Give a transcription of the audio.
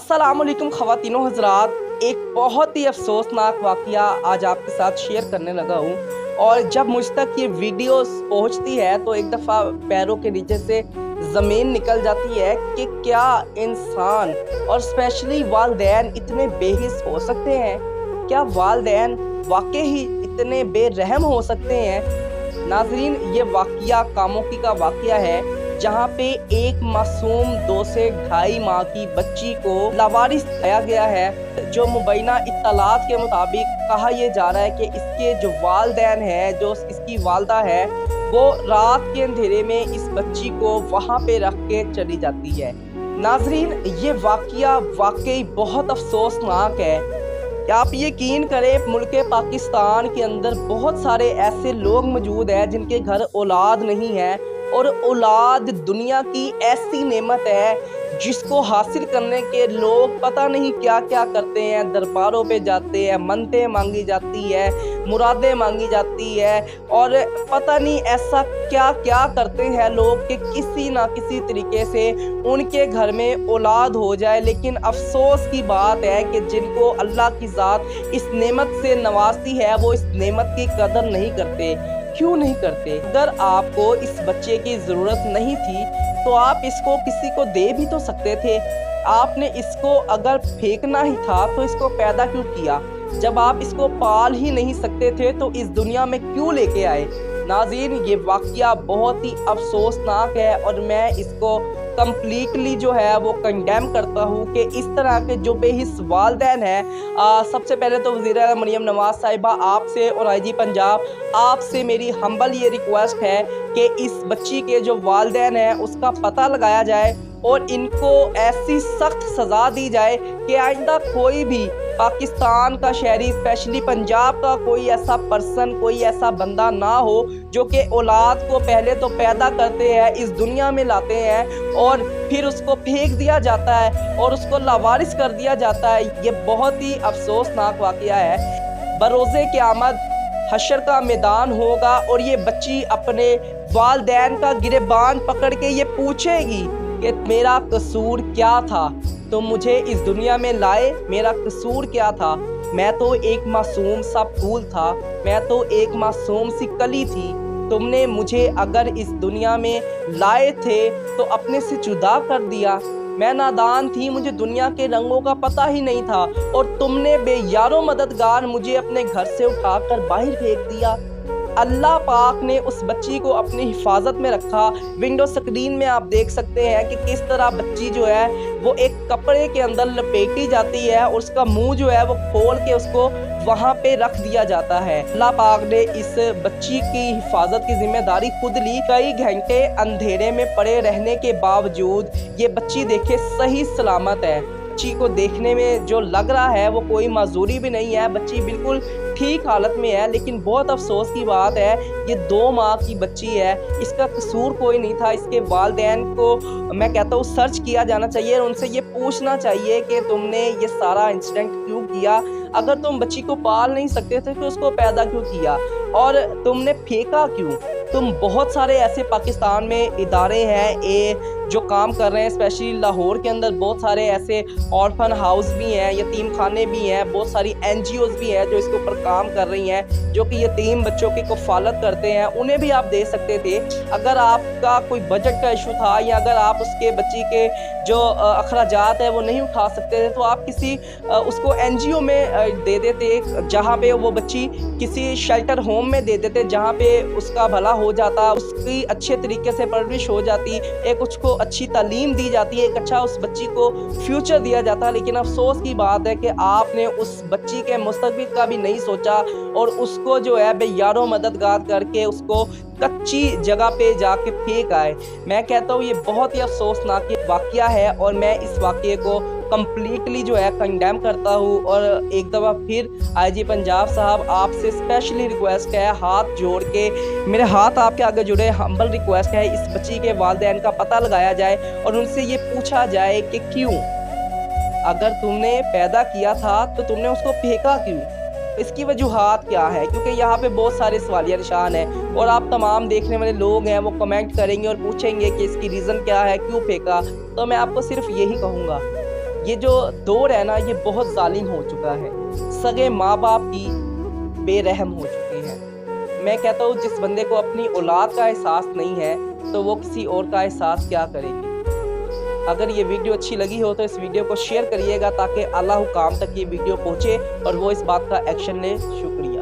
अस्सलामुअलैकुम ख़वातीनो हज़रात, एक बहुत ही अफसोसनाक वाक़या आज आपके साथ शेयर करने लगा हूँ। और जब मुझ तक ये वीडियोस पहुँचती है तो एक दफ़ा पैरों के नीचे से ज़मीन निकल जाती है कि क्या इंसान और स्पेशली वालिदैन इतने बेहिस हो सकते हैं? क्या वालिदैन वाकई ही इतने बेरहम हो सकते हैं? नाज़रीन, ये वाक़या कामोकी का वाक़या है जहाँ पे एक मासूम 2 से ढाई माह की बच्ची को लावारिस पाया गया है। जो मुबैना इत्तलात के मुताबिक कहा यह जा रहा है कि इसके जो वालिदैन हैं, जो इसकी वालदा है, वो रात के अंधेरे में इस बच्ची को वहाँ पे रख के चली जाती है। नाज़रीन, ये वाक़या वाकई बहुत अफसोसनाक है। आप यकीन करें, मुल्क पाकिस्तान के अंदर बहुत सारे ऐसे लोग मौजूद हैं जिनके घर औलाद नहीं है, और औलाद दुनिया की ऐसी नेमत है जिसको हासिल करने के लोग पता नहीं क्या क्या करते हैं। दरबारों पे जाते हैं, मन्नतें मांगी जाती है, मुरादें मांगी जाती है, और पता नहीं ऐसा क्या क्या करते हैं लोग कि किसी ना किसी तरीके से उनके घर में औलाद हो जाए। लेकिन अफसोस की बात है कि जिनको अल्लाह की ज़ात इस नेमत से नवाजती है, वो इस नेमत की कदर नहीं करते। क्यों नहीं करते? अगर आपको इस बच्चे की ज़रूरत नहीं थी तो आप इसको किसी को दे भी तो सकते थे। आपने इसको अगर फेंकना ही था तो इसको पैदा क्यों किया? जब आप इसको पाल ही नहीं सकते थे तो इस दुनिया में क्यों लेके आए? नाज़रीन, ये वाक़या बहुत ही अफसोसनाक है और मैं इसको कम्प्लीटली जो है वो कंडेम करता हूँ कि इस तरह के जो बेहिस वालिदैन हैं। सबसे पहले तो वज़ीर-ए-आज़म मरियम नवाज़ साहिबा आपसे और IG पंजाब आपसे मेरी हम्बल ये रिक्वेस्ट है कि इस बच्ची के जो वालिदैन हैं उसका पता लगाया जाए और इनको ऐसी सख्त सज़ा दी जाए कि आइंदा कोई भी पाकिस्तान का शहरी, स्पेशली पंजाब का कोई ऐसा पर्सन, कोई ऐसा बंदा ना हो जो कि औलाद को पहले तो पैदा करते हैं, इस दुनिया में लाते हैं और फिर उसको फेंक दिया जाता है और उसको लावारिस कर दिया जाता है। ये बहुत ही अफसोसनाक वाक़या है। बरोज़े क़यामत हशर का मैदान होगा और ये बच्ची अपने वालिदैन का गिरेबान पकड़ के ये पूछेगी कि मेरा कसूर क्या था, तो मुझे इस दुनिया में लाए, मेरा कसूर क्या था? मैं तो एक मासूम सा फूल था, मैं तो एक मासूम सी कली थी। तुमने मुझे अगर इस दुनिया में लाए थे तो अपने से जुदा कर दिया। मैं नादान थी, मुझे दुनिया के रंगों का पता ही नहीं था, और तुमने बेयारो मददगार मुझे अपने घर से उठाकर बाहर फेंक दिया। अल्लाह पाक ने उस बच्ची को अपनी हिफाजत में रखा। विंडो स्क्रीन में आप देख सकते हैं कि किस तरह बच्ची जो है वो एक कपड़े के अंदर लपेटी जाती है और उसका मुंह जो है वो खोल के उसको वहाँ पे रख दिया जाता है। अल्लाह पाक ने इस बच्ची की हिफाजत की जिम्मेदारी खुद ली। कई घंटे अंधेरे में पड़े रहने के बावजूद ये बच्ची देखे सही सलामत है। बच्ची को देखने में जो लग रहा है वो कोई माजूरी भी नहीं है, बच्ची बिल्कुल ठीक हालत में है। लेकिन बहुत अफसोस की बात है, ये 2 माह की बच्ची है, इसका कसूर कोई नहीं था। इसके वालिदैन को मैं कहता हूँ सर्च किया जाना चाहिए और उनसे ये पूछना चाहिए कि तुमने ये सारा इंसिडेंट क्यों किया? अगर तुम बच्ची को पाल नहीं सकते थे तो उसको पैदा क्यों किया, और तुमने फेंका क्यों? तुम बहुत सारे ऐसे पाकिस्तान में इदारे हैं जो काम कर रहे हैं, स्पेशली लाहौर के अंदर बहुत सारे ऐसे ऑर्फन हाउस भी हैं, यतीम खाने भी हैं, बहुत सारी NGOs भी हैं जो इसके ऊपर काम कर रही हैं, जो कि यतीम बच्चों की कफ़ालत करते हैं। उन्हें भी आप दे सकते थे अगर आपका कोई बजट का इशू था, या अगर आप उसके बच्ची के जो अखराजात है वो नहीं उठा सकते थे तो आप किसी उसको NGO में दे देते, जहाँ पे वो बच्ची किसी शेल्टर होम में दे देते, जहाँ पे उसका भला हो जाता, उसकी अच्छे तरीके से परवरिश हो जाती, एक उसको अच्छी तालीम दी जाती, एक अच्छा उस बच्ची को फ्यूचर दिया जाता। लेकिन अफसोस की बात है कि आपने उस बच्ची के मुस्तकबिल का भी नहीं सोचा और उसको जो है बेयारो मददगार करके उसको कच्ची जगह पे जाके फेंक आए। मैं कहता हूँ ये बहुत ही अफसोसनाक वाक़या है और मैं इस वाक़ये को कम्प्लीटली जो है कंडेम करता हूँ। और एक दफ़ा फिर IG पंजाब साहब आपसे स्पेशली रिक्वेस्ट है, हाथ जोड़ के मेरे हाथ आपके आगे जुड़े हम्बल रिक्वेस्ट है, इस बच्ची के वालिदैन का पता लगाया जाए और उनसे ये पूछा जाए कि क्यों, अगर तुमने पैदा किया था तो तुमने उसको फेंका क्यों? इसकी वजूहात क्या है? क्योंकि यहाँ पे बहुत सारे सवालिया निशान हैं और आप तमाम देखने वाले लोग हैं वो कमेंट करेंगे और पूछेंगे कि इसकी रीज़न क्या है, क्यों फेंका। तो मैं आपको सिर्फ यही कहूँगा, یہ جو دور ہے نا یہ بہت ظالم ہو چکا ہے، سگے ماں باپ بھی بے رحم ہو چکے ہیں۔ میں کہتا ہوں جس بندے کو اپنی اولاد کا احساس نہیں ہے تو وہ کسی اور کا احساس کیا کرے گی۔ اگر یہ ویڈیو اچھی لگی ہو تو اس ویڈیو کو شیئر کریے گا تاکہ اعلیٰ حکام تک یہ ویڈیو پہنچے اور وہ اس بات کا ایکشن لے۔ شکریہ۔